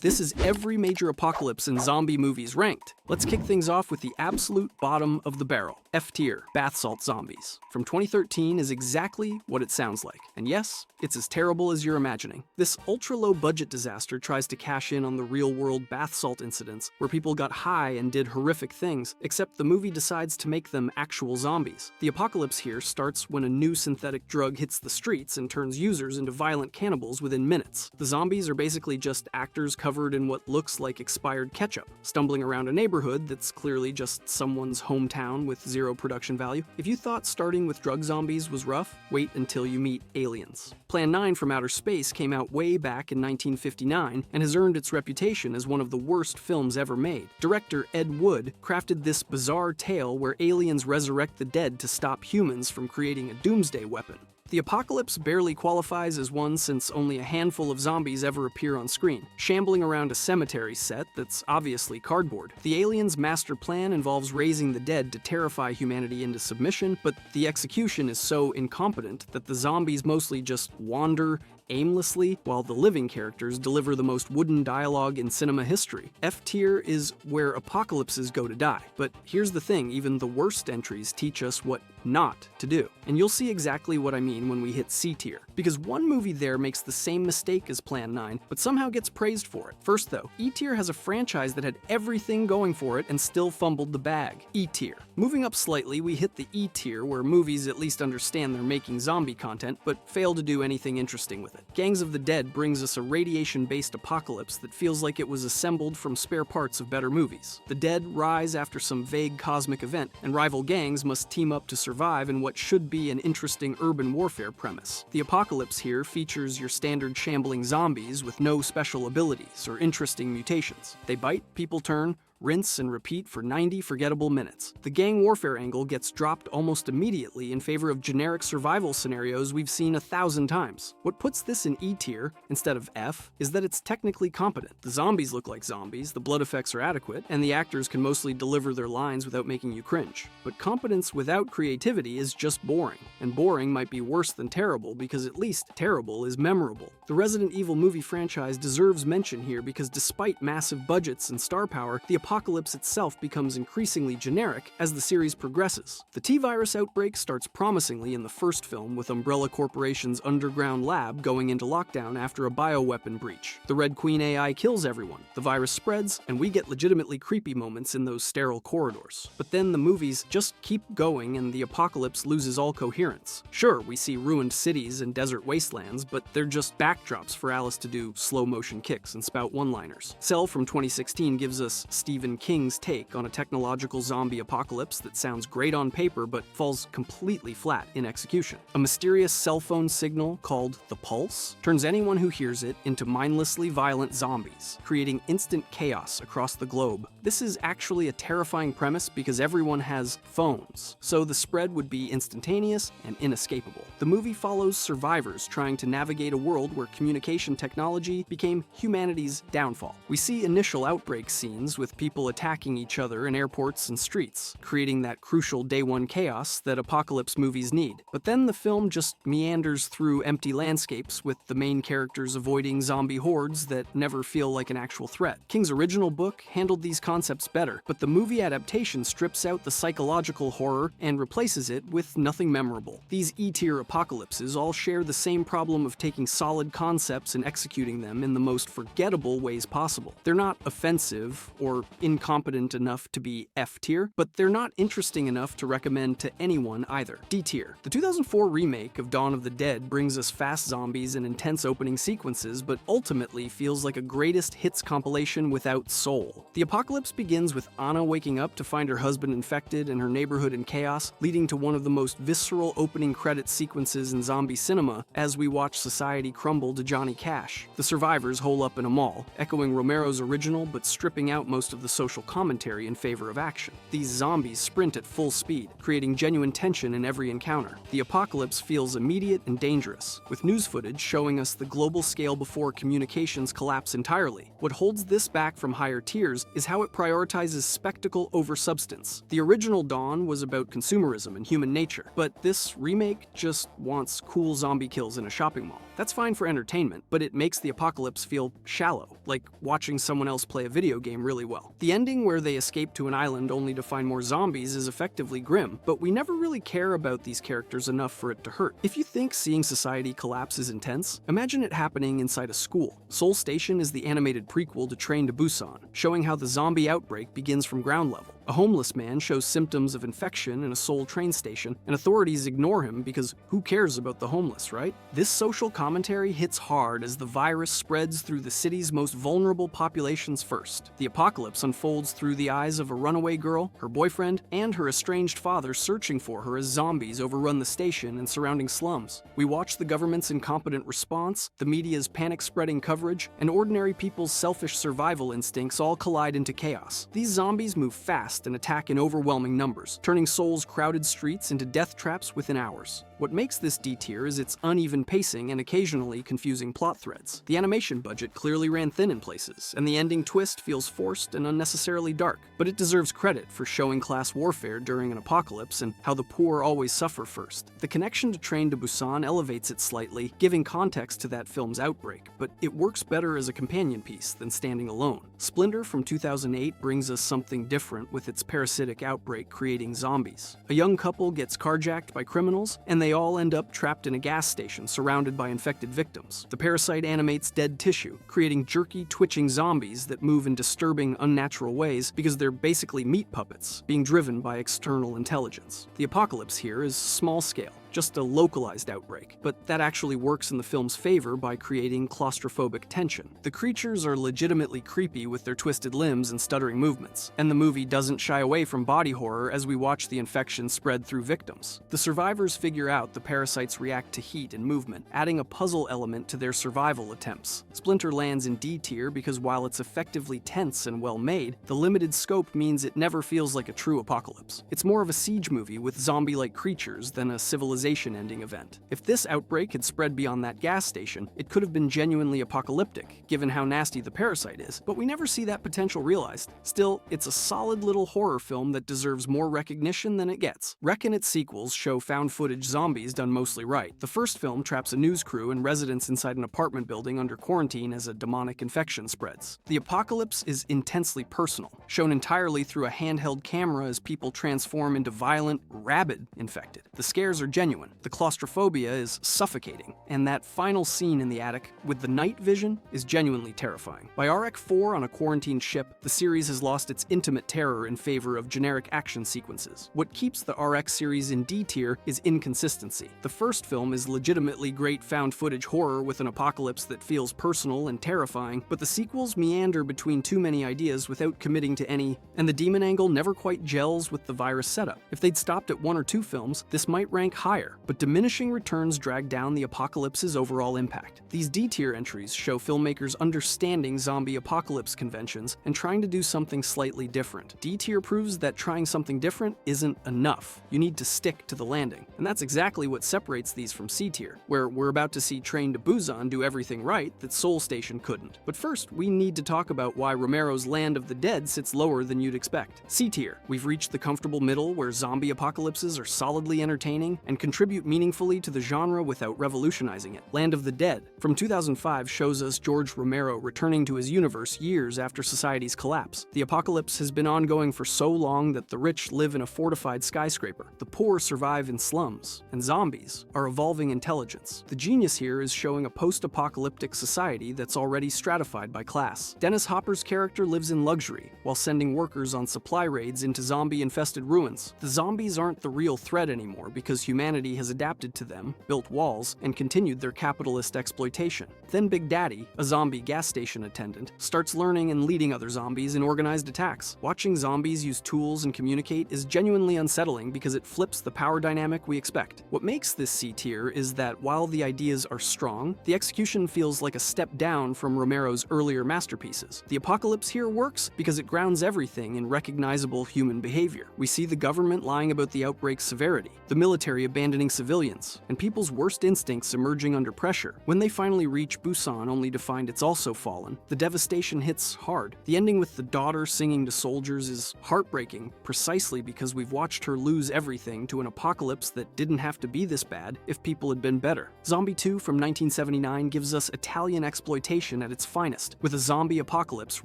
This is every major apocalypse in zombie movies ranked. Let's kick things off with the absolute bottom of the barrel. F tier, bath salt zombies. From 2013 is exactly what it sounds like. And yes, it's as terrible as you're imagining. This ultra-low budget disaster tries to cash in on the real-world bath salt incidents, where people got high and did horrific things, except the movie decides to make them actual zombies. The apocalypse here starts when a new synthetic drug hits the streets and turns users into violent cannibals within minutes. The zombies are basically just actors covered in what looks like expired ketchup, stumbling around a neighborhood that's clearly just someone's hometown with zero production value. If you thought starting with drug zombies was rough, wait until you meet Aliens. Plan 9 from Outer Space came out way back in 1959 and has earned its reputation as one of the worst films ever made. Director Ed Wood crafted this bizarre tale where aliens resurrect the dead to stop humans from creating a doomsday weapon. The apocalypse barely qualifies as one since only a handful of zombies ever appear on screen, shambling around a cemetery set that's obviously cardboard. The aliens' master plan involves raising the dead to terrify humanity into submission, but the execution is so incompetent that the zombies mostly just wander aimlessly, while the living characters deliver the most wooden dialogue in cinema history. F tier is where apocalypses go to die. But here's the thing, even the worst entries teach us what not to do. And you'll see exactly what I mean when we hit C tier. Because one movie there makes the same mistake as Plan 9, but somehow gets praised for it. First though, E tier has a franchise that had everything going for it and still fumbled the bag. E tier. Moving up slightly, we hit the E tier, where movies at least understand they're making zombie content, but fail to do anything interesting with it. Gangs of the Dead brings us a radiation-based apocalypse that feels like it was assembled from spare parts of better movies. The dead rise after some vague cosmic event, and rival gangs must team up to survive in what should be an interesting urban warfare premise. The apocalypse here features your standard shambling zombies with no special abilities or interesting mutations. They bite, people turn, rinse and repeat for 90 forgettable minutes. The gang warfare angle gets dropped almost immediately in favor of generic survival scenarios we've seen 1,000 times. What puts this in E tier, instead of F, is that it's technically competent. The zombies look like zombies, the blood effects are adequate, and the actors can mostly deliver their lines without making you cringe. But competence without creativity is just boring, and boring might be worse than terrible because at least terrible is memorable. The Resident Evil movie franchise deserves mention here because despite massive budgets and star power, the apocalypse itself becomes increasingly generic as the series progresses. The T-virus outbreak starts promisingly in the first film, with Umbrella Corporation's underground lab going into lockdown after a bioweapon breach. The Red Queen AI kills everyone, the virus spreads, and we get legitimately creepy moments in those sterile corridors. But then the movies just keep going and the apocalypse loses all coherence. Sure, we see ruined cities and desert wastelands, but they're just backdrops for Alice to do slow-motion kicks and spout one-liners. Cell from 2016 gives us Stephen King's take on a technological zombie apocalypse that sounds great on paper but falls completely flat in execution. A mysterious cell phone signal called the Pulse turns anyone who hears it into mindlessly violent zombies, creating instant chaos across the globe. This is actually a terrifying premise because everyone has phones, so the spread would be instantaneous and inescapable. The movie follows survivors trying to navigate a world where communication technology became humanity's downfall. We see initial outbreak scenes with people attacking each other in airports and streets, creating that crucial day one chaos that apocalypse movies need. But then the film just meanders through empty landscapes with the main characters avoiding zombie hordes that never feel like an actual threat. King's original book handled these concepts better, but the movie adaptation strips out the psychological horror and replaces it with nothing memorable. These E-tier apocalypses all share the same problem of taking solid concepts and executing them in the most forgettable ways possible. They're not offensive or incompetent enough to be F tier, but they're not interesting enough to recommend to anyone either. D tier. The 2004 remake of Dawn of the Dead brings us fast zombies and intense opening sequences, but ultimately feels like a greatest hits compilation without soul. The apocalypse begins with Anna waking up to find her husband infected and her neighborhood in chaos, leading to one of the most visceral opening credit sequences in zombie cinema as we watch society crumble to Johnny Cash. The survivors hole up in a mall, echoing Romero's original but stripping out most of the social commentary in favor of action. These zombies sprint at full speed, creating genuine tension in every encounter. The apocalypse feels immediate and dangerous, with news footage showing us the global scale before communications collapse entirely. What holds this back from higher tiers is how it prioritizes spectacle over substance. The original Dawn was about consumerism and human nature, but this remake just wants cool zombie kills in a shopping mall. That's fine for entertainment, but it makes the apocalypse feel shallow, like watching someone else play a video game really well. The ending where they escape to an island only to find more zombies is effectively grim, but we never really care about these characters enough for it to hurt. If you think seeing society collapse is intense, imagine it happening inside a school. Seoul Station is the animated prequel to Train to Busan, showing how the zombie outbreak begins from ground level. A homeless man shows symptoms of infection in a Seoul train station, and authorities ignore him because who cares about the homeless, right? This social commentary hits hard as the virus spreads through the city's most vulnerable populations first. The apocalypse unfolds through the eyes of a runaway girl, her boyfriend, and her estranged father searching for her as zombies overrun the station and surrounding slums. We watch the government's incompetent response, the media's panic-spreading coverage, and ordinary people's selfish survival instincts all collide into chaos. These zombies move fast and attack in overwhelming numbers, turning Seoul's crowded streets into death traps within hours. What makes this D-tier is its uneven pacing and occasionally confusing plot threads. The animation budget clearly ran thin in places, and the ending twist feels forced and unnecessarily dark. But it deserves credit for showing class warfare during an apocalypse and how the poor always suffer first. The connection to Train to Busan elevates it slightly, giving context to that film's outbreak, but it works better as a companion piece than standing alone. Splinter from 2008 brings us something different with its parasitic outbreak creating zombies. A young couple gets carjacked by criminals, and they all end up trapped in a gas station surrounded by infected victims. The parasite animates dead tissue, creating jerky, twitching zombies that move in disturbing, unnatural ways because they're basically meat puppets, being driven by external intelligence. The apocalypse here is small scale, just a localized outbreak, but that actually works in the film's favor by creating claustrophobic tension. The creatures are legitimately creepy with their twisted limbs and stuttering movements, and the movie doesn't shy away from body horror as we watch the infection spread through victims. The survivors figure out the parasites react to heat and movement, adding a puzzle element to their survival attempts. Splinter lands in D tier because while it's effectively tense and well made, the limited scope means it never feels like a true apocalypse. It's more of a siege movie with zombie-like creatures than a civilization-ending event. If this outbreak had spread beyond that gas station, it could have been genuinely apocalyptic, given how nasty the parasite is, but we never see that potential realized. Still, it's a solid little horror film that deserves more recognition than it gets. Rec and its sequels show found-footage zombies done mostly right. The first film traps a news crew and residents inside an apartment building under quarantine as a demonic infection spreads. The apocalypse is intensely personal, shown entirely through a handheld camera as people transform into violent, rabid infected. The scares are genuine, the claustrophobia is suffocating, and that final scene in the attic with the night vision is genuinely terrifying. By REC 4 on a quarantined ship, the series has lost its intimate terror in favor of generic action sequences. What keeps the REC series in D tier is inconsistency. The first film is legitimately great found-footage horror with an apocalypse that feels personal and terrifying, but the sequels meander between too many ideas without committing to any, and the demon angle never quite gels with the virus setup. If they'd stopped at 1 or 2 films, this might rank higher, but diminishing returns drag down the apocalypse's overall impact. These D-tier entries show filmmakers understanding zombie apocalypse conventions and trying to do something slightly different. D-tier proves that trying something different isn't enough. You need to stick to the landing. And that's exactly what separates these from C-tier, where we're about to see Train to Busan do everything right that Seoul Station couldn't. But first, we need to talk about why Romero's Land of the Dead sits lower than you'd expect. C-tier. We've reached the comfortable middle where zombie apocalypses are solidly entertaining and contribute meaningfully to the genre without revolutionizing it. Land of the Dead from 2005 shows us George Romero returning to his universe years after society's collapse. The apocalypse has been ongoing for so long that the rich live in a fortified skyscraper, the poor survive in slums, and zombies are evolving intelligence. The genius here is showing a post-apocalyptic society that's already stratified by class. Dennis Hopper's character lives in luxury while sending workers on supply raids into zombie-infested ruins. The zombies aren't the real threat anymore because humanity has adapted to them, built walls, and continued their capitalist exploitation. Then Big Daddy, a zombie gas station attendant, starts learning and leading other zombies in organized attacks. Watching zombies use tools and communicate is genuinely unsettling because it flips the power dynamic we expect. What makes this C tier is that while the ideas are strong, the execution feels like a step down from Romero's earlier masterpieces. The apocalypse here works because it grounds everything in recognizable human behavior. We see the government lying about the outbreak's severity, the military abandoning abandoning civilians, and people's worst instincts emerging under pressure. When they finally reach Busan only to find it's also fallen, the devastation hits hard. The ending with the daughter singing to soldiers is heartbreaking, precisely because we've watched her lose everything to an apocalypse that didn't have to be this bad if people had been better. Zombie 2 from 1979 gives us Italian exploitation at its finest, with a zombie apocalypse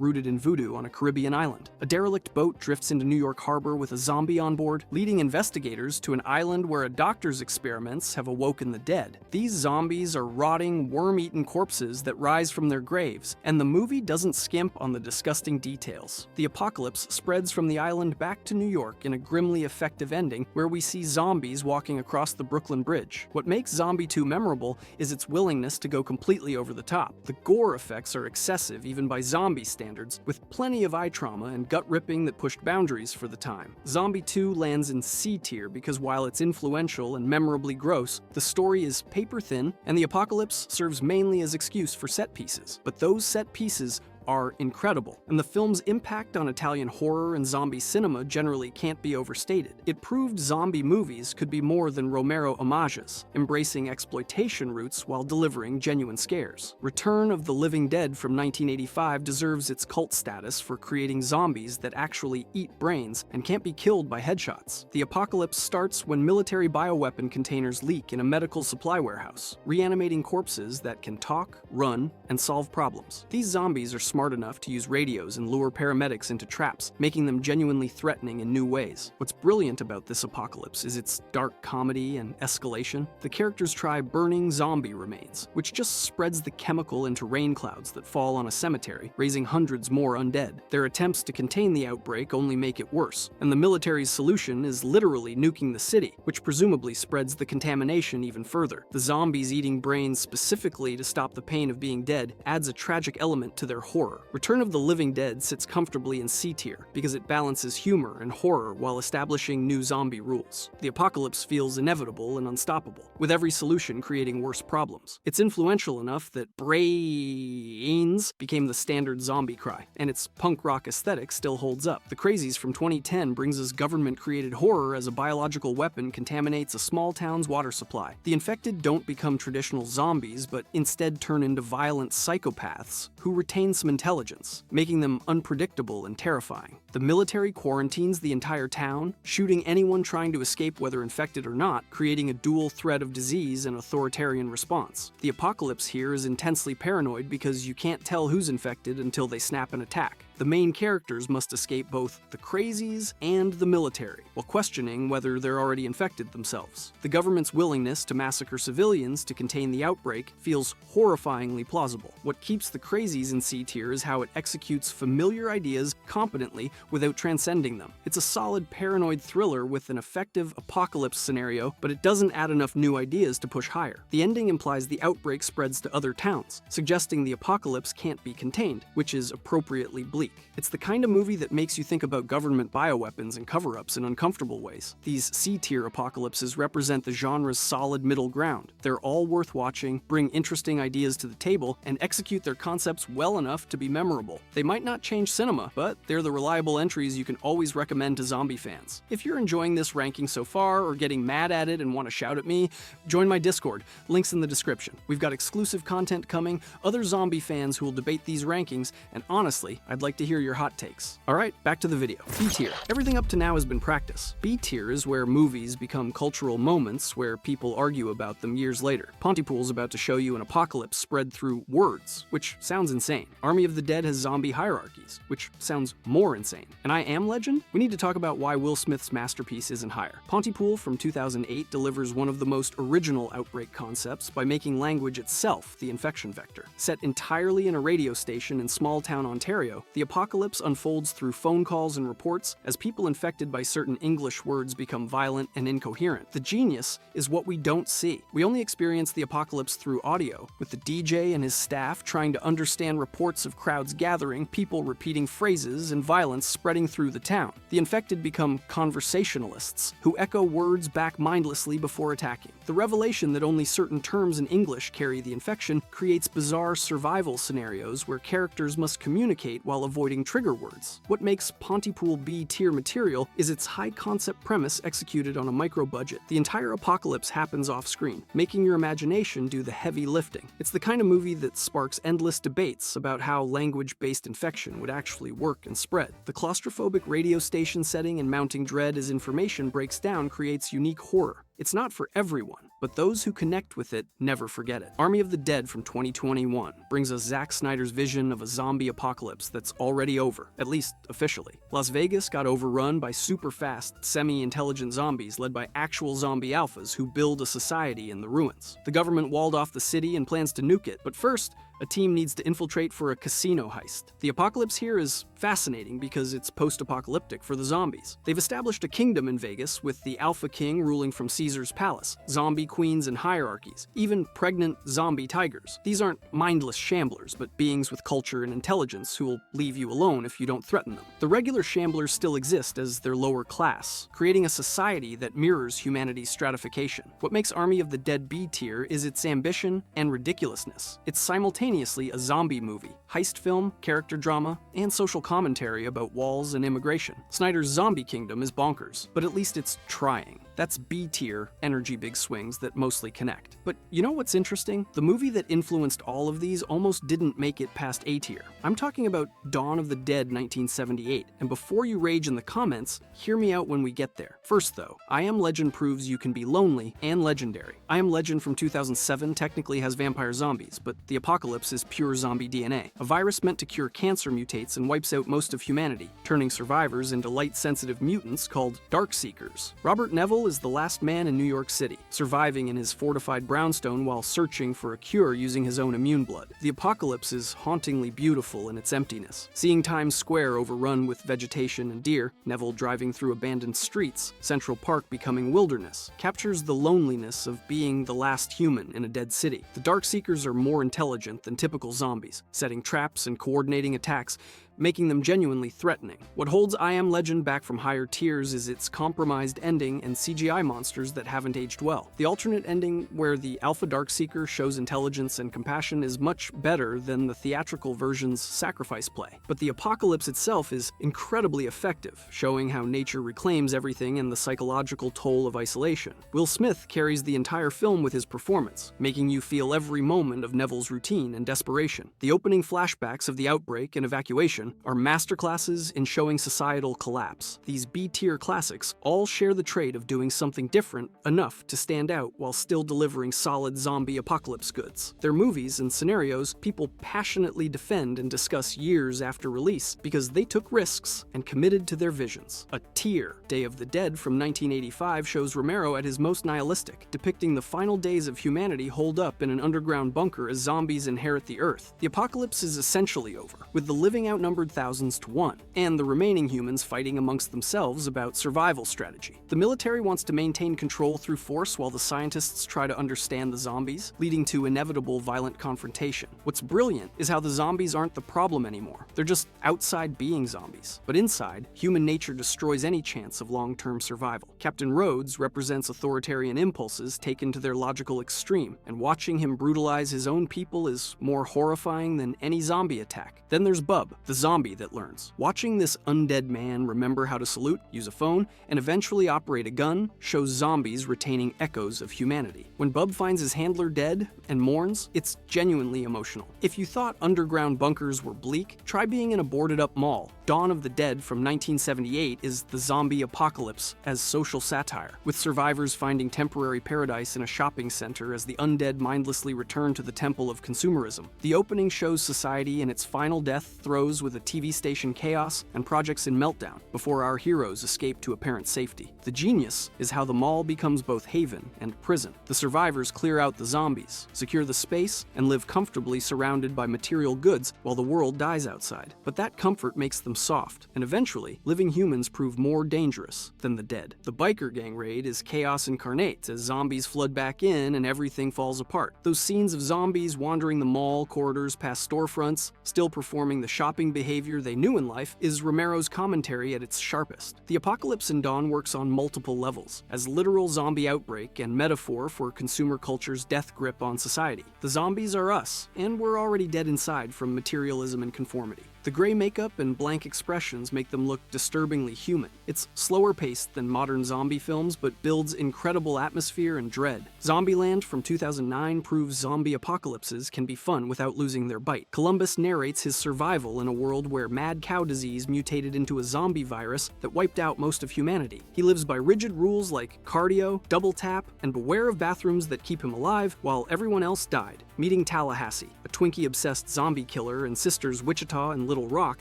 rooted in voodoo on a Caribbean island. A derelict boat drifts into New York Harbor with a zombie on board, leading investigators to an island where a doctor's experiments have awoken the dead. These zombies are rotting, worm-eaten corpses that rise from their graves, and the movie doesn't skimp on the disgusting details. The apocalypse spreads from the island back to New York in a grimly effective ending where we see zombies walking across the Brooklyn Bridge. What makes Zombie 2 memorable is its willingness to go completely over the top. The gore effects are excessive even by zombie standards, with plenty of eye trauma and gut-ripping that pushed boundaries for the time. Zombie 2 lands in C tier because while it's influential and memorably gross, the story is paper-thin, and the apocalypse serves mainly as excuse for set pieces. But those set pieces are incredible, and the film's impact on Italian horror and zombie cinema generally can't be overstated. It proved zombie movies could be more than Romero homages, embracing exploitation roots while delivering genuine scares. Return of the Living Dead from 1985 deserves its cult status for creating zombies that actually eat brains and can't be killed by headshots. The apocalypse starts when military bioweapon containers leak in a medical supply warehouse, reanimating corpses that can talk, run, and solve problems. These zombies are smart enough to use radios and lure paramedics into traps, making them genuinely threatening in new ways. What's brilliant about this apocalypse is its dark comedy and escalation. The characters try burning zombie remains, which just spreads the chemical into rain clouds that fall on a cemetery, raising hundreds more undead. Their attempts to contain the outbreak only make it worse, and the military's solution is literally nuking the city, which presumably spreads the contamination even further. The zombies eating brains specifically to stop the pain of being dead adds a tragic element to their horror. Return of the Living Dead sits comfortably in C tier because it balances humor and horror while establishing new zombie rules. The apocalypse feels inevitable and unstoppable, with every solution creating worse problems. It's influential enough that brains became the standard zombie cry, and its punk rock aesthetic still holds up. The Crazies from 2010 brings us government-created horror as a biological weapon contaminates a small town's water supply. The infected don't become traditional zombies, but instead turn into violent psychopaths who retain some intelligence, making them unpredictable and terrifying. The military quarantines the entire town, shooting anyone trying to escape whether infected or not, creating a dual threat of disease and authoritarian response. The apocalypse here is intensely paranoid because you can't tell who's infected until they snap an attack. The main characters must escape both the Crazies and the military, while questioning whether they're already infected themselves. The government's willingness to massacre civilians to contain the outbreak feels horrifyingly plausible. What keeps the Crazies in C tier is how it executes familiar ideas competently without transcending them. It's a solid paranoid thriller with an effective apocalypse scenario, but it doesn't add enough new ideas to push higher. The ending implies the outbreak spreads to other towns, suggesting the apocalypse can't be contained, which is appropriately bleak. It's the kind of movie that makes you think about government bioweapons and cover-ups in uncomfortable ways. These C-tier apocalypses represent the genre's solid middle ground. They're all worth watching, bring interesting ideas to the table, and execute their concepts well enough to be memorable. They might not change cinema, but they're the reliable entries you can always recommend to zombie fans. If you're enjoying this ranking so far or getting mad at it and want to shout at me, join my Discord. Links in the description. We've got exclusive content coming, other zombie fans who will debate these rankings, and honestly, I'd like to hear your hot takes. Alright, back to the video. B tier. Everything up to now has been practice. B tier is where movies become cultural moments where people argue about them years later. Pontypool's about to show you an apocalypse spread through words, which sounds insane. Army of the Dead has zombie hierarchies, which sounds more insane. And I Am Legend? We need to talk about why Will Smith's masterpiece isn't higher. Pontypool from 2008 delivers one of the most original outbreak concepts by making language itself the infection vector. Set entirely in a radio station in small-town Ontario, the apocalypse unfolds through phone calls and reports as people infected by certain English words become violent and incoherent. The genius is what we don't see. We only experience the apocalypse through audio, with the DJ and his staff trying to understand reports of crowds gathering, people repeating phrases, and violence spreading through the town. The infected become conversationalists, who echo words back mindlessly before attacking. The revelation that only certain terms in English carry the infection creates bizarre survival scenarios where characters must communicate while avoiding trigger words. What makes Pontypool B-tier material is its high-concept premise executed on a micro-budget. The entire apocalypse happens off-screen, making your imagination do the heavy lifting. It's the kind of movie that sparks endless debates about how language-based infection would actually work and spread. The claustrophobic radio station setting and mounting dread as information breaks down creates unique horror. It's not for everyone, but those who connect with it never forget it. Army of the Dead from 2021 brings us Zack Snyder's vision of a zombie apocalypse that's already over, at least officially. Las Vegas got overrun by super-fast, semi-intelligent zombies led by actual zombie alphas who build a society in the ruins. The government walled off the city and plans to nuke it, but first, a team needs to infiltrate for a casino heist. The apocalypse here is fascinating because it's post-apocalyptic for the zombies. They've established a kingdom in Vegas with the Alpha King ruling from Caesar's palace, zombie queens and hierarchies, even pregnant zombie tigers. These aren't mindless shamblers, but beings with culture and intelligence who will leave you alone if you don't threaten them. The regular shamblers still exist as their lower class, creating a society that mirrors humanity's stratification. What makes Army of the Dead B tier is its ambition and ridiculousness. It's simultaneously a zombie movie, heist film, character drama, and social commentary about walls and immigration. Snyder's Zombie Kingdom is bonkers, but at least it's trying. That's B-tier energy big swings that mostly connect. But you know what's interesting? The movie that influenced all of these almost didn't make it past A-tier. I'm talking about Dawn of the Dead 1978, and before you rage in the comments, hear me out when we get there. First though, I Am Legend proves you can be lonely and legendary. I Am Legend from 2007 technically has vampire zombies, but the apocalypse is pure zombie DNA. A virus meant to cure cancer mutates and wipes out most of humanity, turning survivors into light-sensitive mutants called Darkseekers. Robert Neville is the last man in New York City, surviving in his fortified brownstone while searching for a cure using his own immune blood. The apocalypse is hauntingly beautiful in its emptiness. Seeing Times Square overrun with vegetation and deer, Neville driving through abandoned streets, Central Park becoming wilderness, captures the loneliness of being the last human in a dead city. The Darkseekers are more intelligent than typical zombies, setting traps and coordinating attacks, making them genuinely threatening. What holds I Am Legend back from higher tiers is its compromised ending and CGI monsters that haven't aged well. The alternate ending, where the Alpha Darkseeker shows intelligence and compassion, is much better than the theatrical version's sacrifice play. But the apocalypse itself is incredibly effective, showing how nature reclaims everything and the psychological toll of isolation. Will Smith carries the entire film with his performance, making you feel every moment of Neville's routine and desperation. The opening flashbacks of the outbreak and evacuation are masterclasses in showing societal collapse. These B-tier classics all share the trait of doing something different enough to stand out while still delivering solid zombie apocalypse goods. They're movies and scenarios people passionately defend and discuss years after release because they took risks and committed to their visions. A tier, Day of the Dead from 1985 shows Romero at his most nihilistic, depicting the final days of humanity holed up in an underground bunker as zombies inherit the Earth. The apocalypse is essentially over, with the living outnumbered thousands to one, and the remaining humans fighting amongst themselves about survival strategy. The military wants to maintain control through force while the scientists try to understand the zombies, leading to inevitable violent confrontation. What's brilliant is how the zombies aren't the problem anymore. They're just outside being zombies. But inside, human nature destroys any chance of long-term survival. Captain Rhodes represents authoritarian impulses taken to their logical extreme, and watching him brutalize his own people is more horrifying than any zombie attack. Then there's Bub, the zombie that learns. Watching this undead man remember how to salute, use a phone, and eventually operate a gun shows zombies retaining echoes of humanity. When Bub finds his handler dead and mourns, it's genuinely emotional. If you thought underground bunkers were bleak, try being in a boarded-up mall. Dawn of the Dead from 1978 is the zombie apocalypse as social satire, with survivors finding temporary paradise in a shopping center as the undead mindlessly return to the temple of consumerism. The opening shows society in its final death throes with a TV station chaos and projects in meltdown before our heroes escape to apparent safety. The genius is how the mall becomes both haven and prison. The survivors clear out the zombies, secure the space, and live comfortably surrounded by material goods while the world dies outside. But that comfort makes them soft, and eventually, living humans prove more dangerous than the dead. The biker gang raid is chaos incarnate as zombies flood back in and everything falls apart. Those scenes of zombies wandering the mall corridors past storefronts, still performing the shopping behavior they knew in life, is Romero's commentary at its sharpest. The apocalypse in Dawn works on multiple levels, as literal zombie outbreak and metaphor for consumer culture's death grip on society. The zombies are us, and we're already dead inside from materialism and conformity. The gray makeup and blank expressions make them look disturbingly human. It's slower paced than modern zombie films, but builds incredible atmosphere and dread. Zombieland from 2009 proves zombie apocalypses can be fun without losing their bite. Columbus narrates his survival in a world where mad cow disease mutated into a zombie virus that wiped out most of humanity. He lives by rigid rules like cardio, double tap, and beware of bathrooms that keep him alive while everyone else died. Meeting Tallahassee, a Twinkie-obsessed zombie killer, and sisters Wichita and Little Rock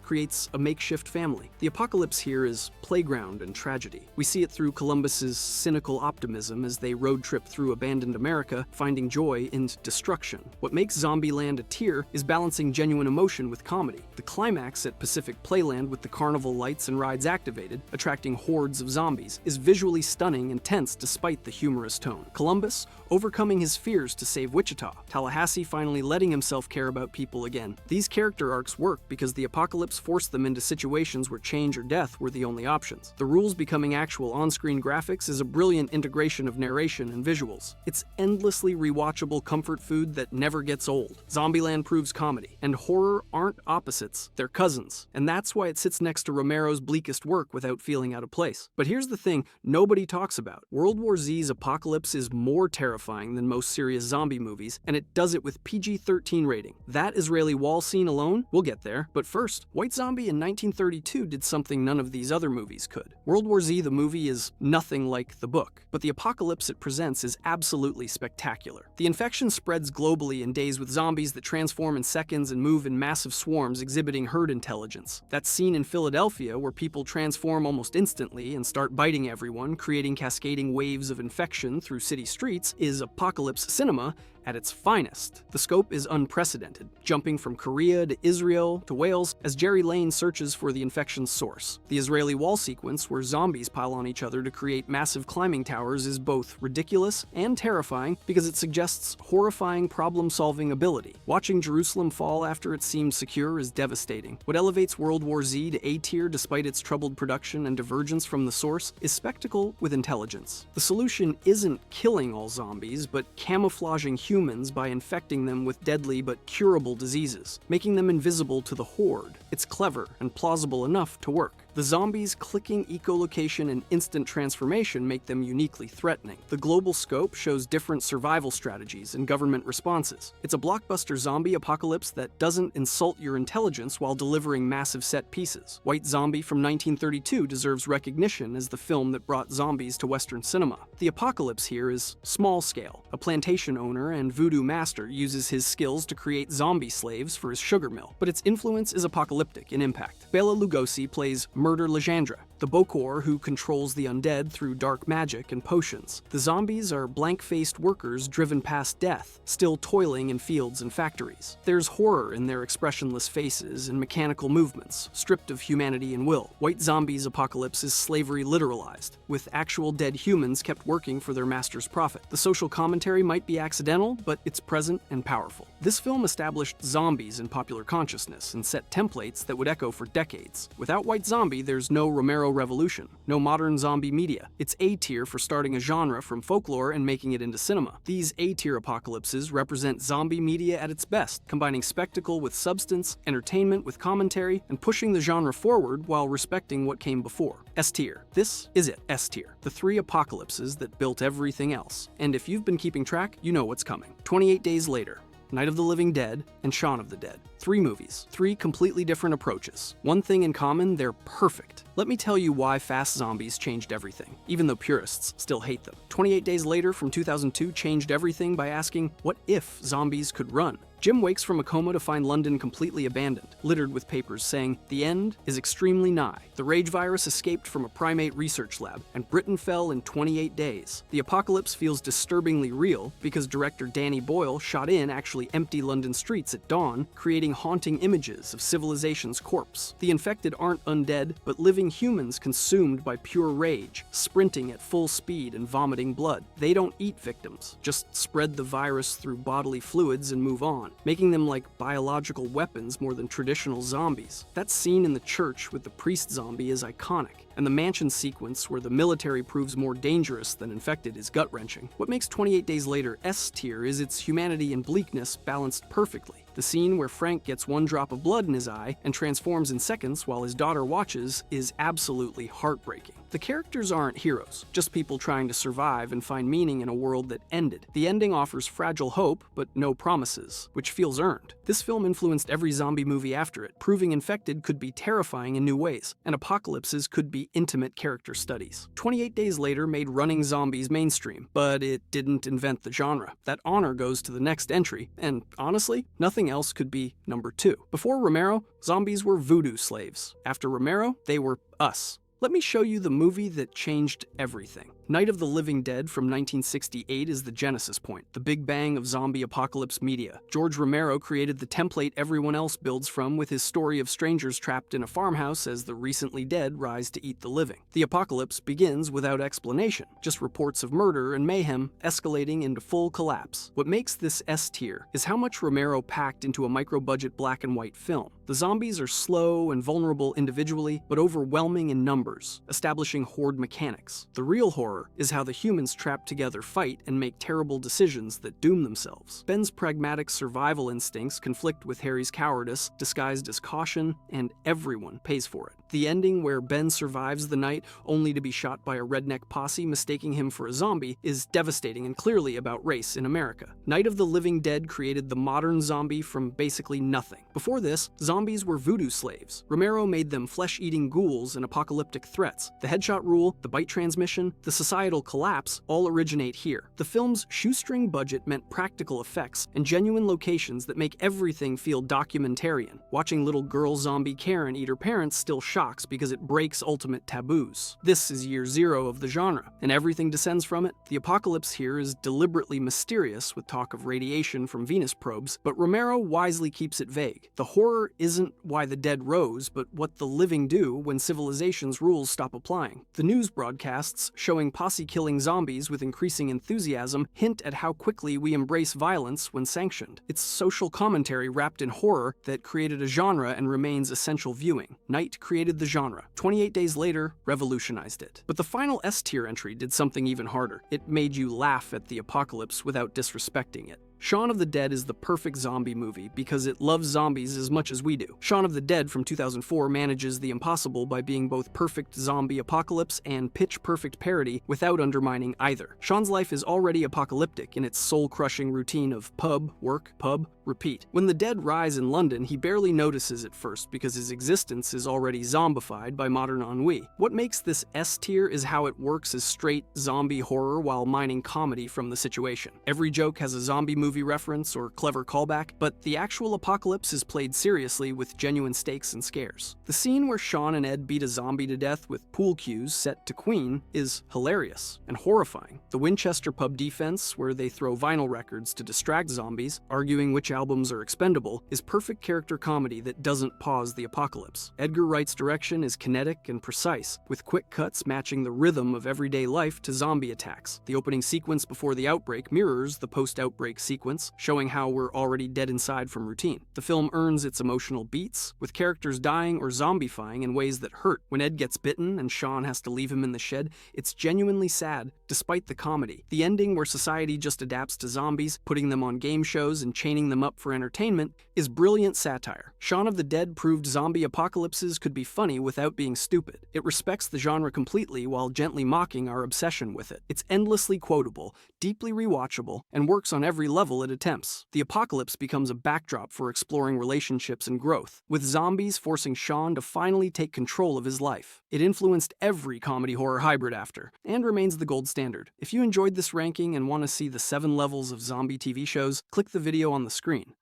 creates a makeshift family. The apocalypse here is playground and tragedy. We see it through Columbus's cynical optimism as they road trip through abandoned America, finding joy in destruction. What makes Zombieland a tear is balancing genuine emotion with comedy. The climax at Pacific Playland, with the carnival lights and rides activated, attracting hordes of zombies, is visually stunning and tense despite the humorous tone. Columbus overcoming his fears to save Wichita. Tallahassee finally letting himself care about people again. These character arcs work because the apocalypse forced them into situations where change or death were the only options. The rules becoming actual on-screen graphics is a brilliant integration of narration and visuals. It's endlessly rewatchable comfort food that never gets old. Zombieland proves comedy, and horror aren't opposites, they're cousins. And that's why it sits next to Romero's bleakest work without feeling out of place. But here's the thing nobody talks about. World War Z's Apocalypse is more terrifying than most serious zombie movies, and it does it with PG-13 rating. That Israeli wall scene alone, we'll get there, but first, White Zombie in 1932 did something none of these other movies could. World War Z, the movie, is nothing like the book, but the apocalypse it presents is absolutely spectacular. The infection spreads globally in days with zombies that transform in seconds and move in massive swarms, exhibiting herd intelligence. That scene in Philadelphia where people transform almost instantly and start biting everyone, creating cascading waves of infection through city streets, is apocalypse cinema at its finest. The scope is unprecedented, jumping from Korea to Israel to Wales as Jerry Lane searches for the infection's source. The Israeli wall sequence, where zombies pile on each other to create massive climbing towers, is both ridiculous and terrifying because it suggests horrifying problem-solving ability. Watching Jerusalem fall after it seemed secure is devastating. What elevates World War Z to A tier despite its troubled production and divergence from the source is spectacle with intelligence. The solution isn't killing all zombies, but camouflaging humans by infecting them with deadly but curable diseases, making them invisible to the horde. It's clever and plausible enough to work. The zombies' clicking echolocation and instant transformation make them uniquely threatening. The global scope shows different survival strategies and government responses. It's a blockbuster zombie apocalypse that doesn't insult your intelligence while delivering massive set pieces. White Zombie from 1932 deserves recognition as the film that brought zombies to Western cinema. The apocalypse here is small scale. A plantation owner and voodoo master uses his skills to create zombie slaves for his sugar mill, but its influence is apocalyptic in impact. Bela Lugosi plays Murder Legendre, the Bokor who controls the undead through dark magic and potions. The zombies are blank-faced workers driven past death, still toiling in fields and factories. There's horror in their expressionless faces and mechanical movements, stripped of humanity and will. White Zombie's apocalypse is slavery literalized, with actual dead humans kept working for their master's profit. The social commentary might be accidental, but it's present and powerful. This film established zombies in popular consciousness and set templates that would echo for decades. Without White Zombie, there's no Romero revolution, no modern zombie media. It's A tier for starting a genre from folklore and making it into cinema. These A tier apocalypses represent zombie media at its best, combining spectacle with substance, entertainment with commentary, and pushing the genre forward while respecting what came before. S tier. This is it, S tier. The three apocalypses that built everything else. And if you've been keeping track, you know what's coming. 28 Days Later, Night of the Living Dead, and Shaun of the Dead. 3 movies, 3 completely different approaches. One thing in common, they're perfect. Let me tell you why fast zombies changed everything, even though purists still hate them. 28 Days Later from 2002 changed everything by asking, what if zombies could run? Jim wakes from a coma to find London completely abandoned, littered with papers saying, the end is extremely nigh. The rage virus escaped from a primate research lab, and Britain fell in 28 days. The apocalypse feels disturbingly real because director Danny Boyle shot in actually empty London streets at dawn, creating haunting images of civilization's corpse. The infected aren't undead, but living humans consumed by pure rage, sprinting at full speed and vomiting blood. They don't eat victims, just spread the virus through bodily fluids and move on, making them like biological weapons more than traditional zombies. That scene in the church with the priest zombie is iconic, and the mansion sequence where the military proves more dangerous than infected is gut-wrenching. What makes 28 Days Later S tier is its humanity and bleakness balanced perfectly. The scene where Frank gets one drop of blood in his eye and transforms in seconds while his daughter watches is absolutely heartbreaking. The characters aren't heroes, just people trying to survive and find meaning in a world that ended. The ending offers fragile hope, but no promises, which feels earned. This film influenced every zombie movie after it, proving infected could be terrifying in new ways, and apocalypses could be intimate character studies. 28 Days Later made running zombies mainstream, but it didn't invent the genre. That honor goes to the next entry, and honestly, nothing else could be number 2. Before Romero, zombies were voodoo slaves. After Romero, they were us. Let me show you the movie that changed everything. Night of the Living Dead from 1968 is the genesis point, the big bang of zombie apocalypse media. George Romero created the template everyone else builds from with his story of strangers trapped in a farmhouse as the recently dead rise to eat the living. The apocalypse begins without explanation, just reports of murder and mayhem escalating into full collapse. What makes this S tier is how much Romero packed into a micro-budget black and white film. The zombies are slow and vulnerable individually, but overwhelming in numbers, establishing horde mechanics. The real horror is how the humans trapped together fight and make terrible decisions that doom themselves. Ben's pragmatic survival instincts conflict with Harry's cowardice, disguised as caution, and everyone pays for it. The ending where Ben survives the night only to be shot by a redneck posse mistaking him for a zombie is devastating and clearly about race in America. Night of the Living Dead created the modern zombie from basically nothing. Before this, zombies were voodoo slaves. Romero made them flesh-eating ghouls and apocalyptic threats. The headshot rule, the bite transmission, the societal collapse all originate here. The film's shoestring budget meant practical effects and genuine locations that make everything feel documentarian. Watching little girl zombie Karen eat her parents still shocks because it breaks ultimate taboos. This is year 0 of the genre, and everything descends from it. The apocalypse here is deliberately mysterious with talk of radiation from Venus probes, but Romero wisely keeps it vague. The horror isn't why the dead rose, but what the living do when civilization's rules stop applying. The news broadcasts showing posse-killing zombies with increasing enthusiasm hint at how quickly we embrace violence when sanctioned. It's social commentary wrapped in horror that created a genre and remains essential viewing. Night created the genre. 28 Days Later revolutionized it. But the final S-tier entry did something even harder. It made you laugh at the apocalypse without disrespecting it. Shaun of the Dead is the perfect zombie movie because it loves zombies as much as we do. Shaun of the Dead from 2004 manages the impossible by being both perfect zombie apocalypse and pitch-perfect parody without undermining either. Shaun's life is already apocalyptic in its soul-crushing routine of pub, work, pub, repeat. When the dead rise in London, he barely notices at first because his existence is already zombified by modern ennui. What makes this S tier is how it works as straight zombie horror while mining comedy from the situation. Every joke has a zombie movie reference or clever callback, but the actual apocalypse is played seriously with genuine stakes and scares. The scene where Shaun and Ed beat a zombie to death with pool cues set to Queen is hilarious and horrifying. The Winchester pub defense, where they throw vinyl records to distract zombies, arguing which albums are expendable, is perfect character comedy that doesn't pause the apocalypse. Edgar Wright's direction is kinetic and precise, with quick cuts matching the rhythm of everyday life to zombie attacks. The opening sequence before the outbreak mirrors the post-outbreak sequence, showing how we're already dead inside from routine. The film earns its emotional beats, with characters dying or zombifying in ways that hurt. When Ed gets bitten and Shaun has to leave him in the shed, it's genuinely sad, despite the comedy. The ending where society just adapts to zombies, putting them on game shows and chaining them up for entertainment, is brilliant satire. Shaun of the Dead proved zombie apocalypses could be funny without being stupid. It respects the genre completely while gently mocking our obsession with it. It's endlessly quotable, deeply rewatchable, and works on every level it attempts. The apocalypse becomes a backdrop for exploring relationships and growth, with zombies forcing Shaun to finally take control of his life. It influenced every comedy horror hybrid after, and remains the gold standard. If you enjoyed this ranking and want to see the 7 levels of zombie TV shows, click the video on the screen.